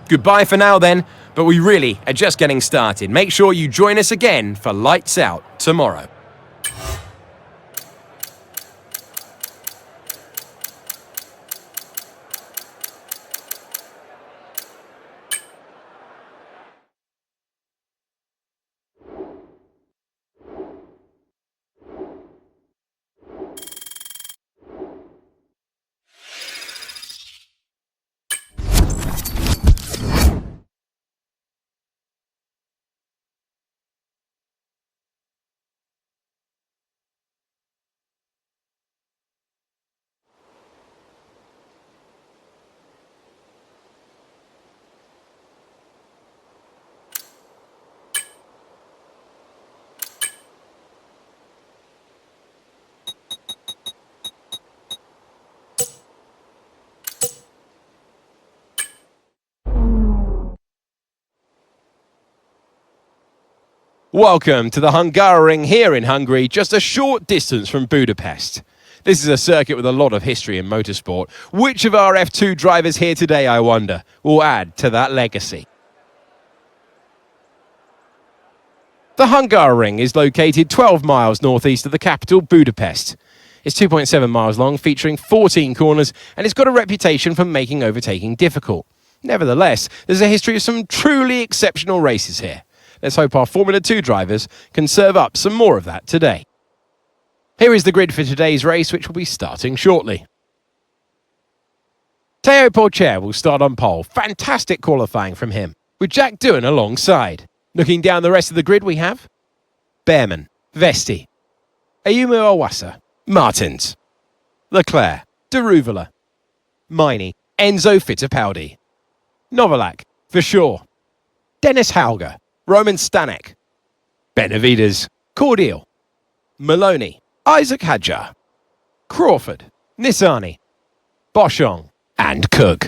Goodbye for now then, but we really are just getting started. Make sure you join us again for Lights Out tomorrow. Welcome to the Hungaroring here in Hungary, just a short distance from Budapest. This is a circuit with a lot of history in motorsport. Which of our F2 drivers here today, I wonder, will add to that legacy? The Hungaroring is located 12 miles northeast of the capital, Budapest. It's 2.7 miles long, featuring 14 corners, and it's got a reputation for making overtaking difficult. Nevertheless, there's a history of some truly exceptional races here. Let's hope our Formula 2 drivers can serve up some more of that today. Here is the grid for today's race, which will be starting shortly. Teo Porcher will start on pole. Fantastic qualifying from him, with Jack Doohan alongside. Looking down the rest of the grid, we have Behrman, Vesti, Ayumu Awasa, Martins, Leclerc, Deruvala, Miney, Enzo Fittipaldi, Novalak, Verschoor, Dennis Hauger, Roman Stanek, Benavides, Cordial, Maloney, Isaac Hadjar, Crawford, Nissani, Boschong, and Cook.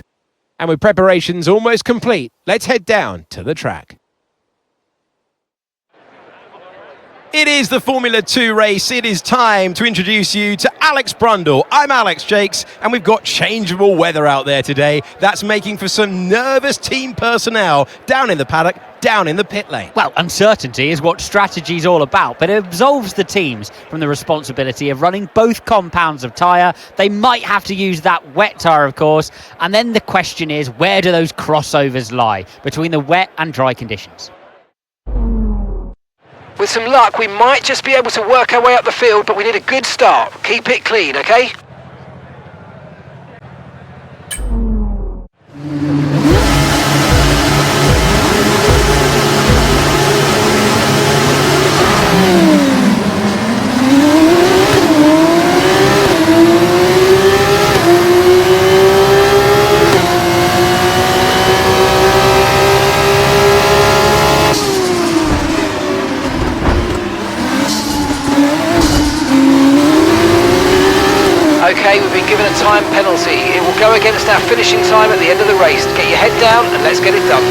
And with preparations almost complete, let's head down to the track. It is the Formula 2 race. It is time to introduce you to Alex Brundle. I'm Alex Jakes, and we've got changeable weather out there today. That's making for some nervous team personnel down in the paddock, down in the pit lane. Well, uncertainty is what strategy is all about, but it absolves the teams from the responsibility of running both compounds of tyre. They might have to use that wet tyre, of course, and then the question is, where do those crossovers lie between the wet and dry conditions? With some luck, we might just be able to work our way up the field, but we need a good start. Keep it clean, okay? Okay, we've been given a time penalty. It will go against our finishing time at the end of the race. Get your head down and let's get it done.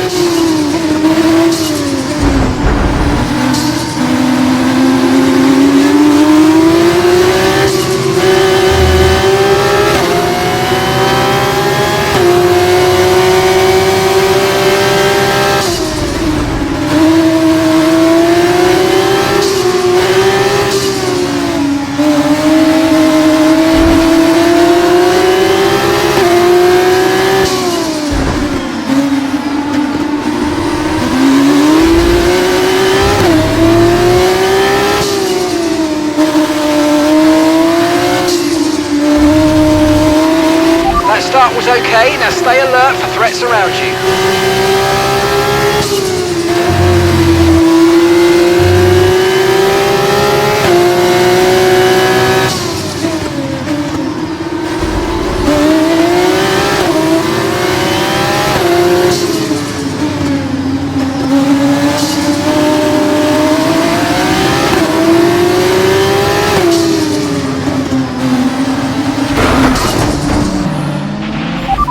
Start was okay, now stay alert for threats around you.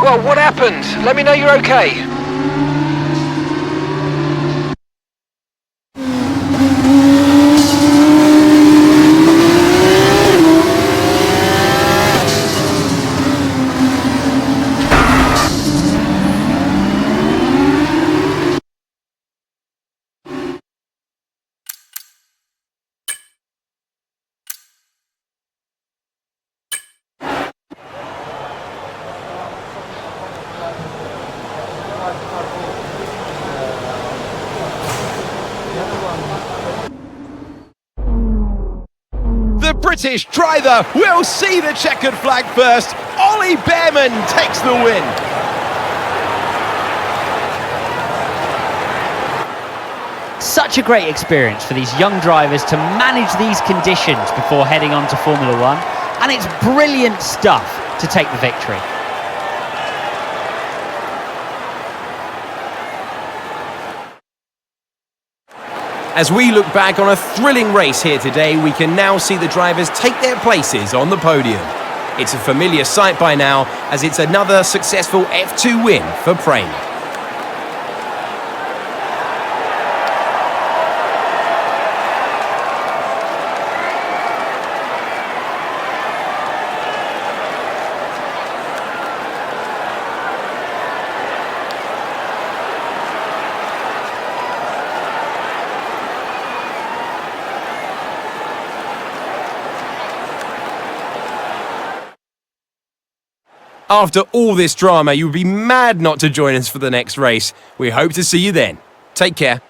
Well, what happened? Let me know you're okay. British driver will see the checkered flag first. Ollie Bearman takes the win. Such a great experience for these young drivers to manage these conditions before heading on to Formula One, and it's brilliant stuff to take the victory. As we look back on a thrilling race here today, we can now see the drivers take their places on the podium. It's a familiar sight by now, as it's another successful F2 win for Prema. After all this drama, you would be mad not to join us for the next race. We hope to see you then. Take care.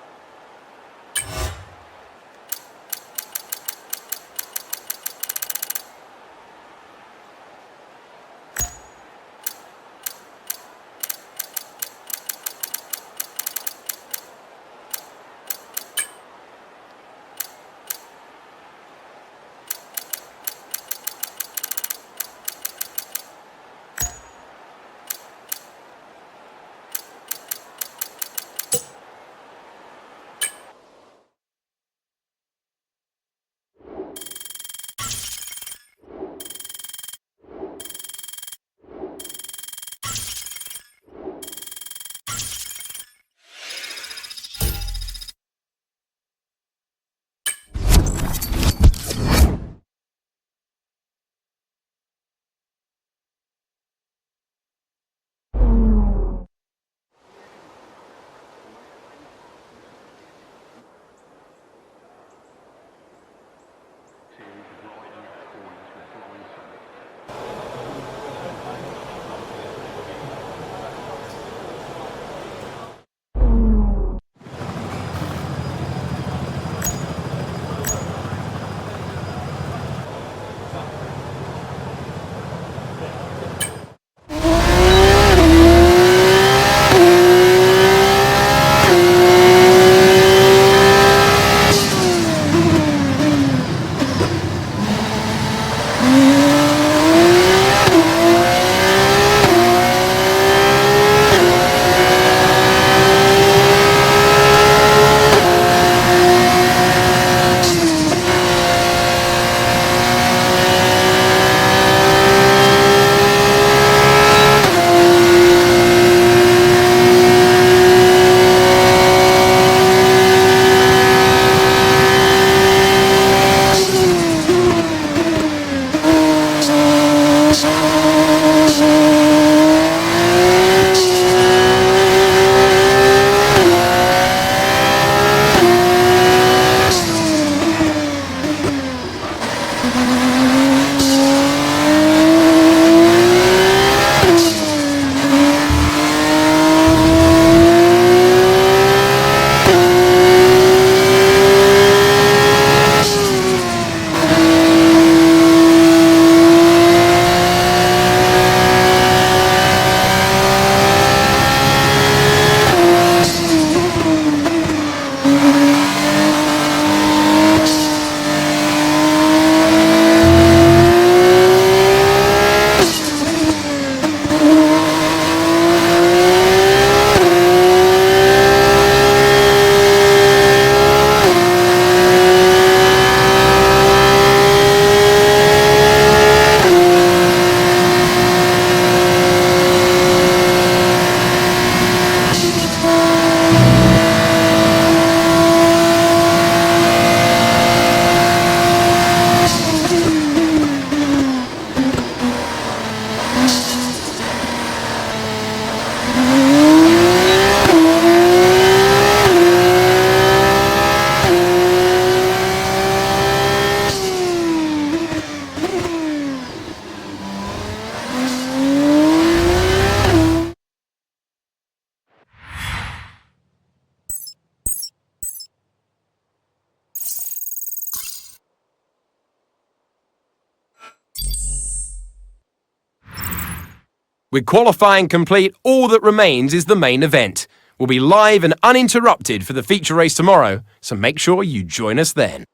With qualifying complete, all that remains is the main event. We'll be live and uninterrupted for the feature race tomorrow, so make sure you join us then.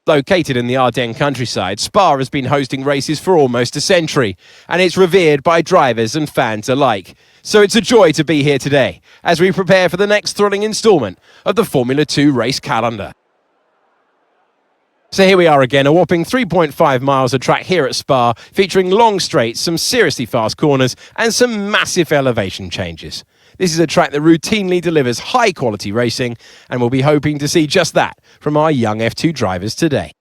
Located in the Ardennes countryside, Spa has been hosting races for almost a century, and it's revered by drivers and fans alike. So it's a joy to be here today, as we prepare for the next thrilling instalment of the Formula 2 race calendar. So here we are again, a whopping 3.5 miles of track here at Spa, featuring long straights, some seriously fast corners, and some massive elevation changes. This is a track that routinely delivers high-quality racing, and we'll be hoping to see just that from our young F2 drivers today.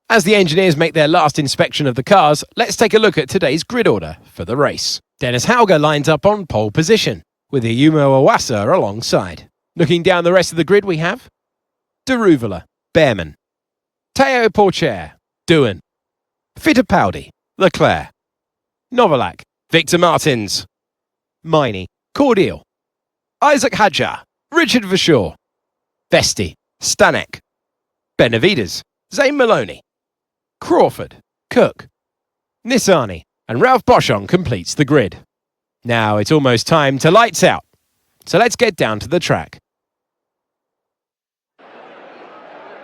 As the engineers make their last inspection of the cars, let's take a look at today's grid order for the race. Dennis Hauger lines up on pole position, with Ayumu Iwasa alongside. Looking down the rest of the grid we have Deruvala, Behrman, Teo Porcher, Doohan, Fittipaldi, Leclerc, Novalak, Victor Martins, Miney, Cordial, Isaac Hadjar, Richard Verschoor, Vesti, Stanek, Benavides, Zane Maloney, Crawford, Cook, Nissani, and Ralph Boschon completes the grid. Now it's almost time to lights out, so let's get down to the track.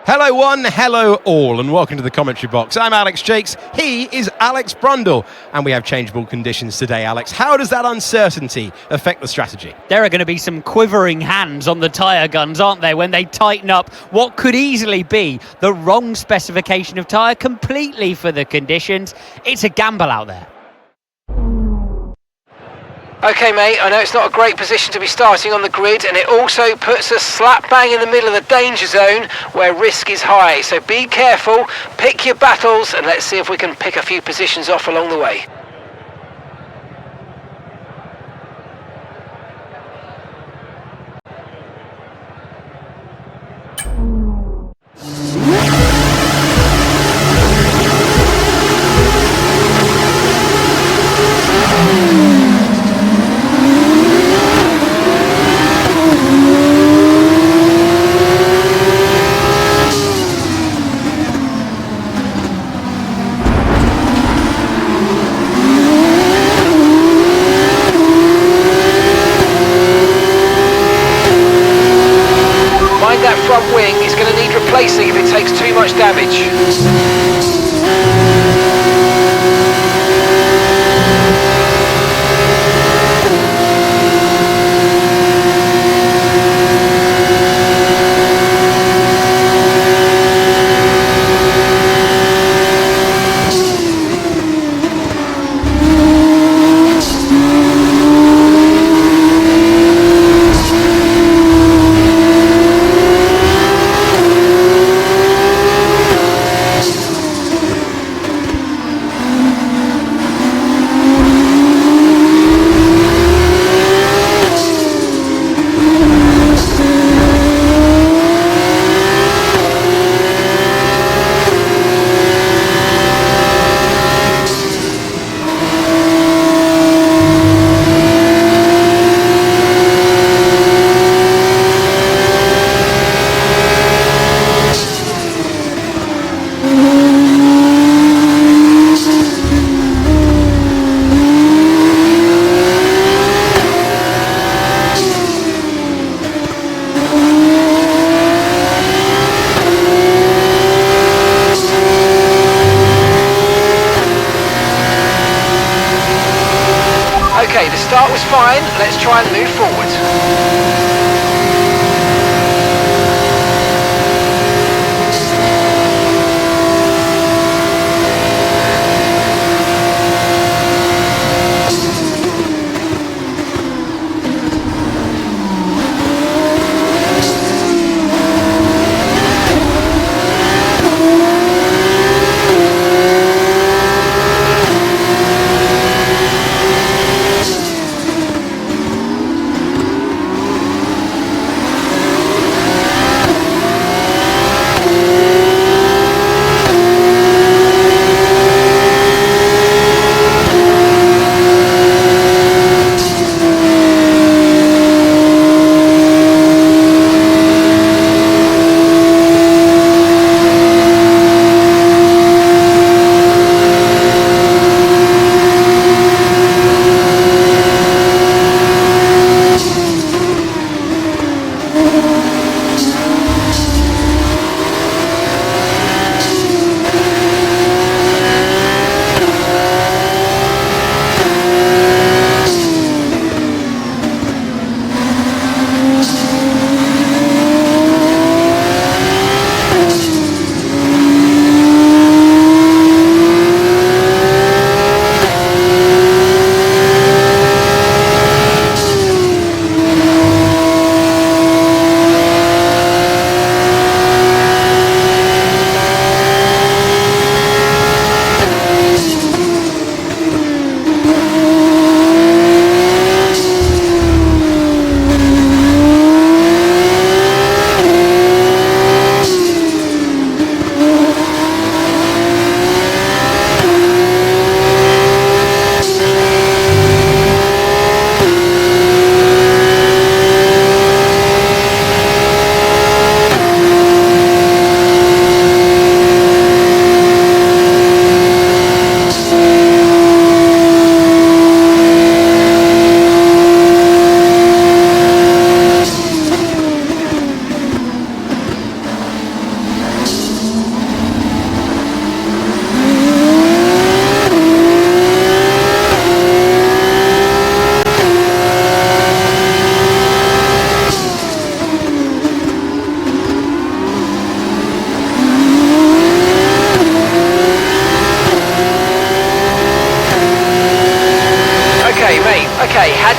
Hello one, hello all, and welcome to the commentary box. I'm Alex Jakes, he is Alex Brundle, and we have changeable conditions today, Alex. How does that uncertainty affect the strategy? There are going to be some quivering hands on the tyre guns, aren't there, when they tighten up what could easily be the wrong specification of tyre completely for the conditions. It's a gamble out there. Okay mate, I know it's not a great position to be starting on the grid, and it also puts us slap bang in the middle of the danger zone where risk is high, so be careful, pick your battles, and let's see if we can pick a few positions off along the way. Front wing is going to need replacing if it takes too much damage. Okay, the start was fine, let's try and move forward.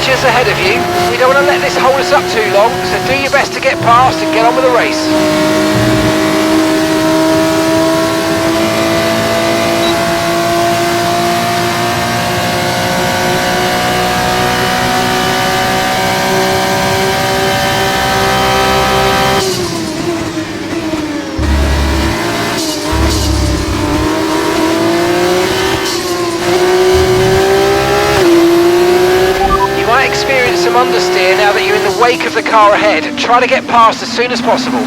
just ahead of you. We don't want to let this hold us up too long, so do your best to get past and get on with the race. Experience some understeer now that you're in the wake of the car ahead. Try to get past as soon as possible.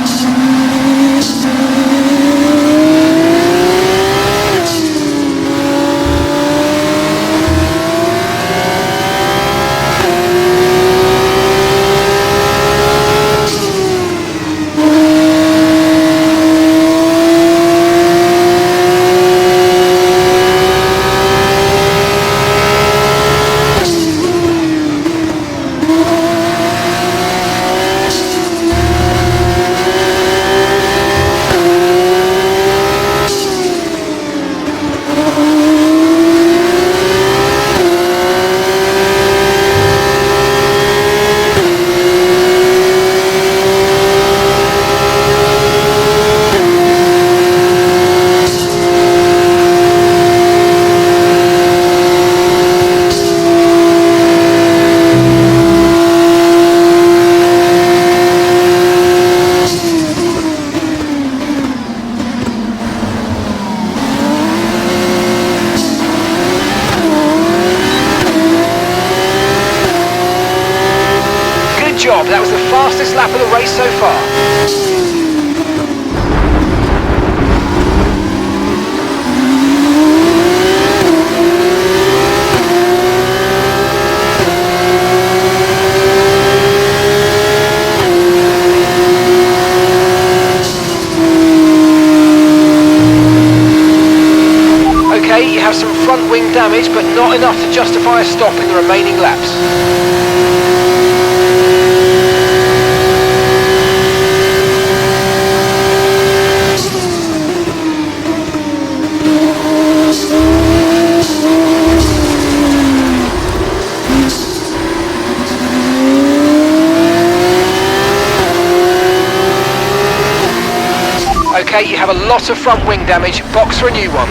Job. That was the fastest lap of the race so far. Okay, you have some front wing damage, but not enough to justify a stop in the remaining laps. Okay, you have a lot of front wing damage. Box for a new one.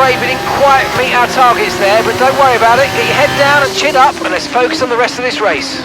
afraid we didn't quite meet our targets there, but don't worry about it. Get your head down and chin up, and let's focus on the rest of this race.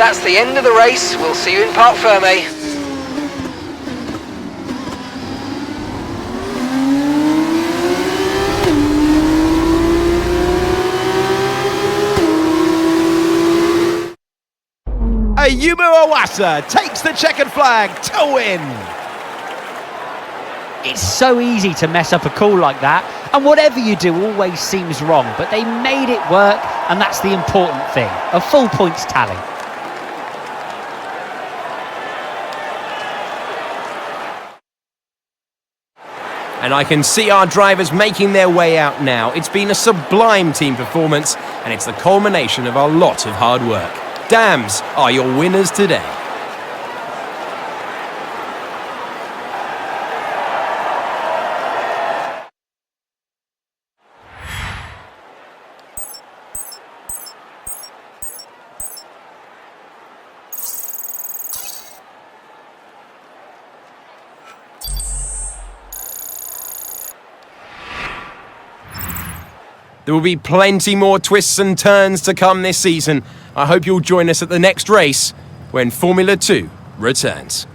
that's the end of the race. We'll see you in Parc Fermé. Ayumu Iwasa takes the checkered flag to win. It's so easy to mess up a call like that, and whatever you do always seems wrong, but they made it work, and that's the important thing. A full points tally. And I can see our drivers making their way out now. It's been a sublime team performance, and it's the culmination of a lot of hard work. Dams are your winners today. There will be plenty more twists and turns to come this season. I hope you'll join us at the next race when Formula 2 returns.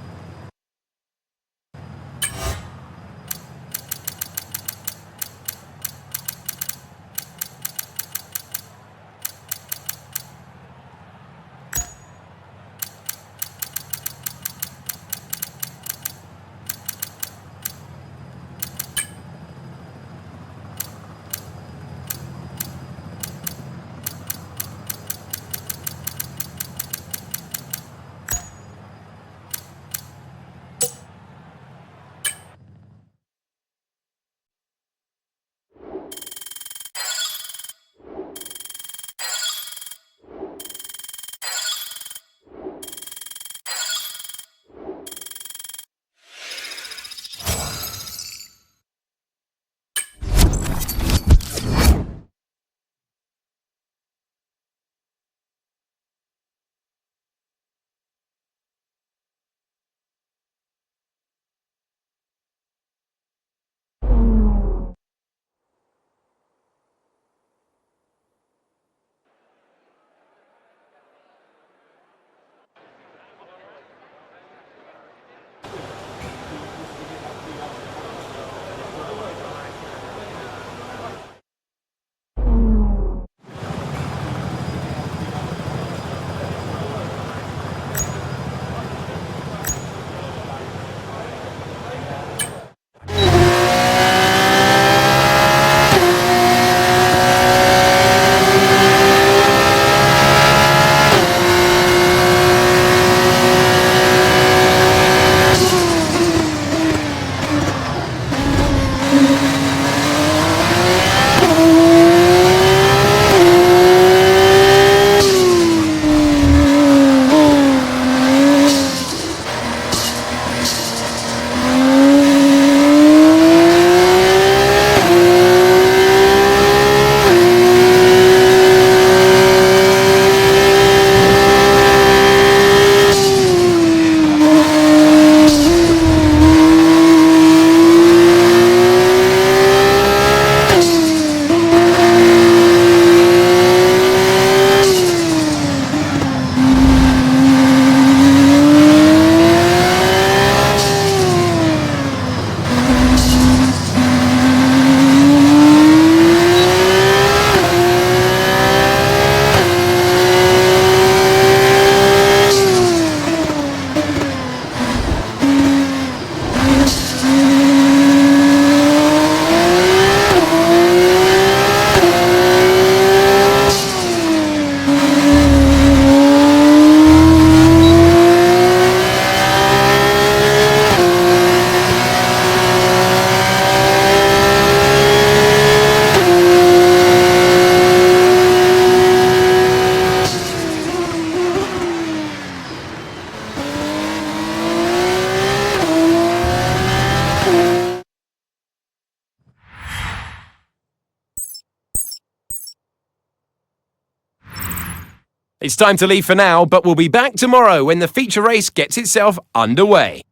It's time to leave for now, but we'll be back tomorrow when the feature race gets itself underway.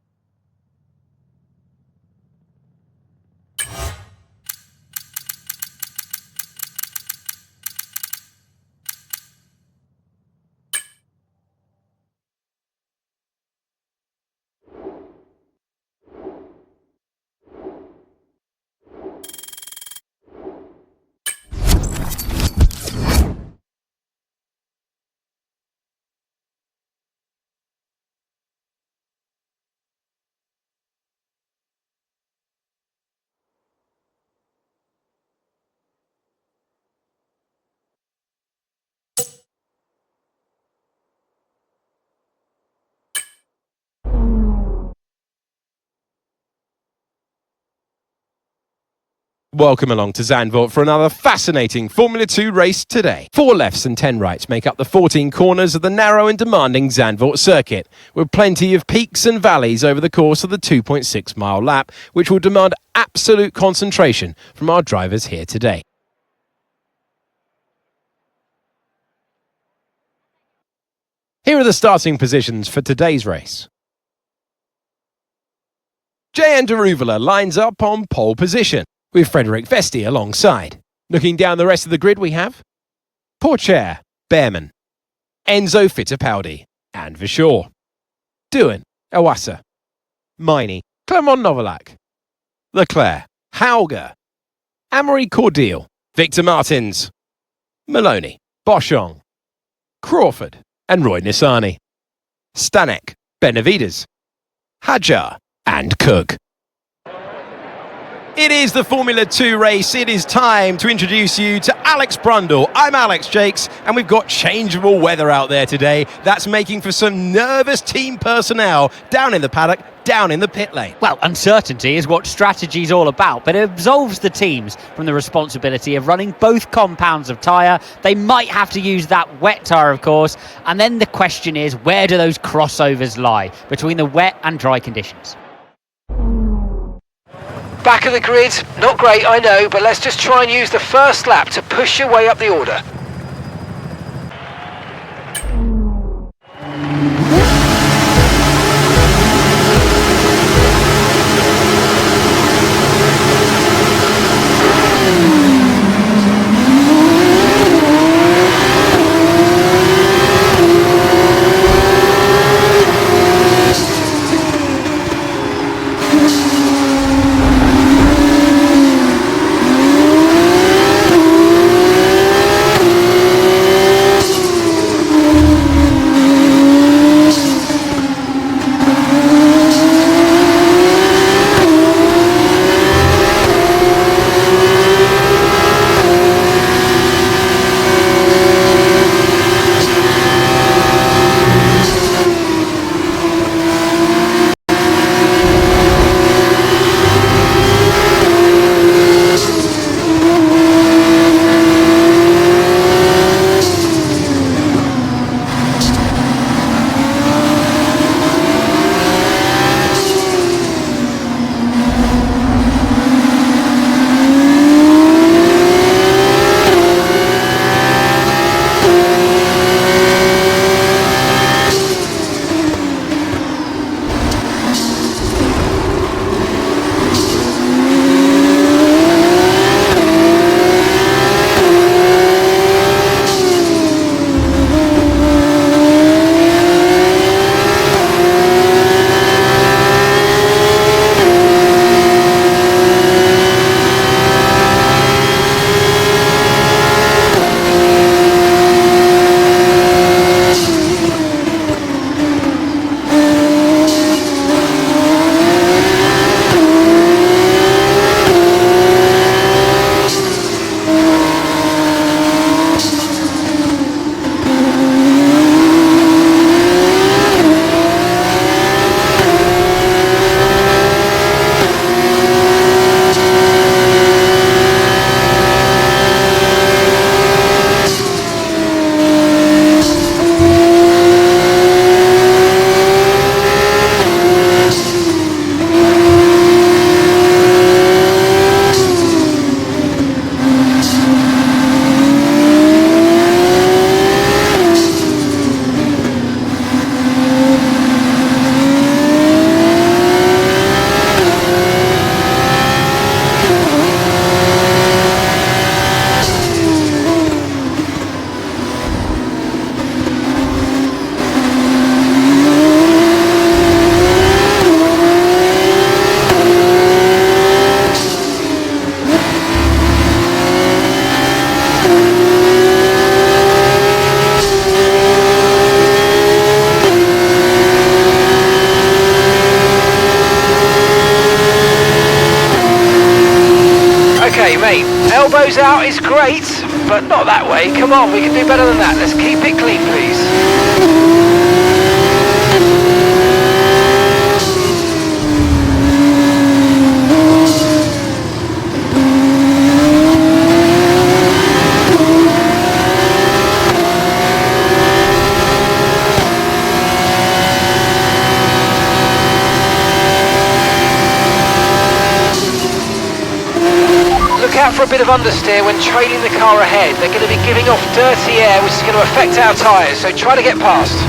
Welcome along to Zandvoort for another fascinating Formula 2 race today. 4 lefts and 10 rights make up the 14 corners of the narrow and demanding Zandvoort circuit, with plenty of peaks and valleys over the course of the 2.6 mile lap, which will demand absolute concentration from our drivers here today. Here are the starting positions for today's race. J.N. Deruvala lines up on pole position, with Frederik Vesti alongside. Looking down the rest of the grid we have Pourchaire, Behrman, Enzo Fittipaldi and Vachor, Doohan, Iwasa, Miney, Clermont Novalak, Leclerc, Hauger, Amaury Cordial, Victor Martins, Maloney, Boschong, Crawford and Roy Nissany, Stanek, Benavides, Hadjar and Cook. It is the Formula 2 race. It is time to introduce you to Alex Brundle. I'm Alex Jakes, and we've got changeable weather out there today. That's making for some nervous team personnel down in the paddock, down in the pit lane. Well, uncertainty is what strategy's all about, but it absolves the teams from the responsibility of running both compounds of tyre. They might have to use that wet tyre, of course, and then the question is, where do those crossovers lie between the wet and dry conditions? Back of the grid, not great I know, but let's just try and use the first lap to push your way up the order. Elbows out is great, but not that way. Come on, we can do better than that. Let's keep it clean, please. out for a bit of understeer when trailing the car ahead. They're going to be giving off dirty air, which is going to affect our tyres, so try to get past.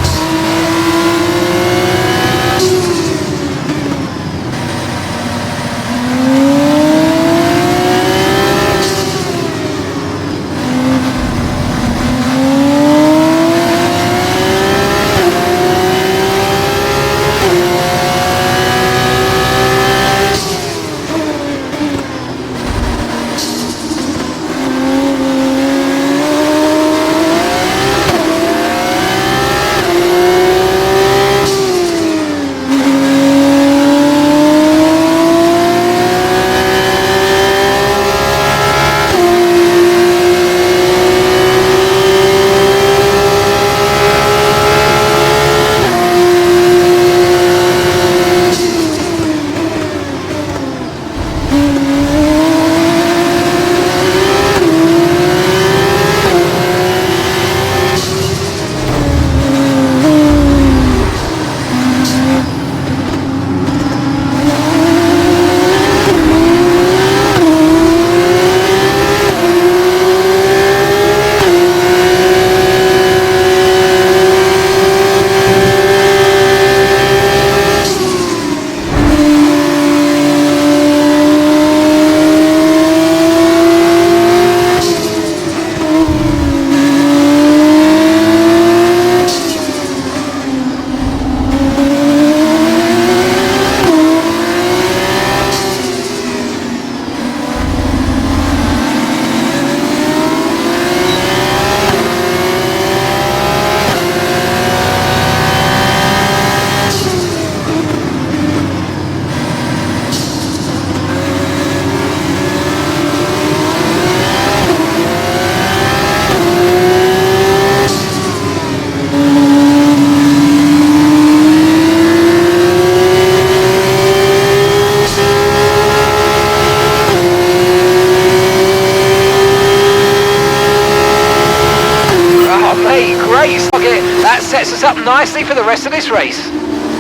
That sets us up nicely for the rest of this race.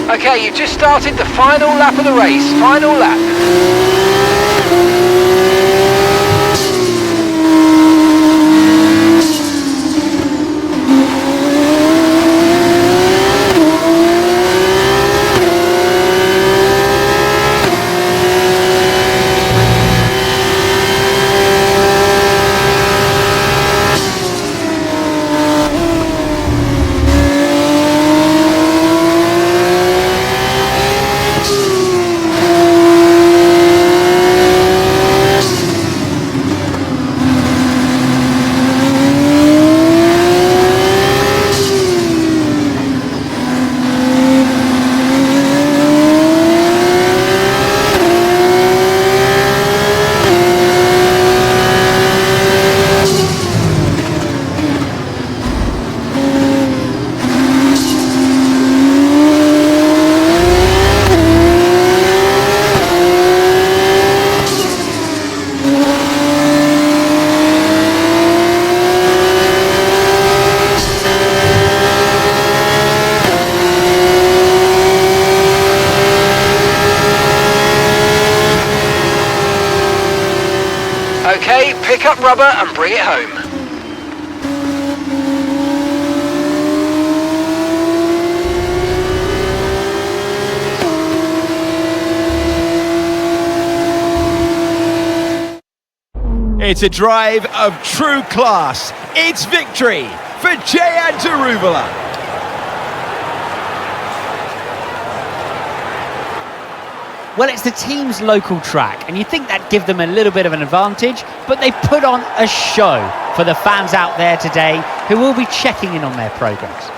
Okay, you've just started the final lap of the race. Final lap. Okay, pick up rubber and bring it home. It's a drive of true class. It's victory for Jayad Daruvala. Well, it's the team's local track, and you'd think that'd give them a little bit of an advantage, but they put on a show for the fans out there today who will be checking in on their progress.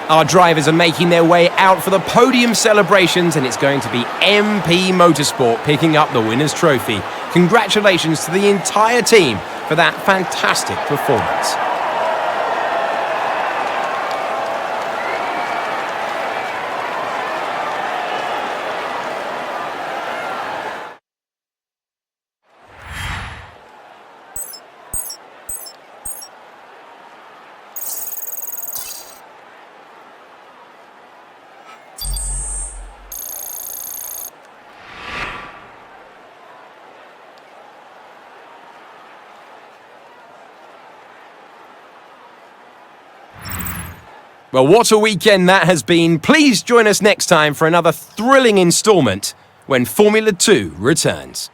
Our drivers are making their way out for the podium celebrations, and it's going to be MP Motorsport picking up the winner's trophy. Congratulations to the entire team for that fantastic performance. Well, what a weekend that has been. Please join us next time for another thrilling instalment when Formula 2 returns.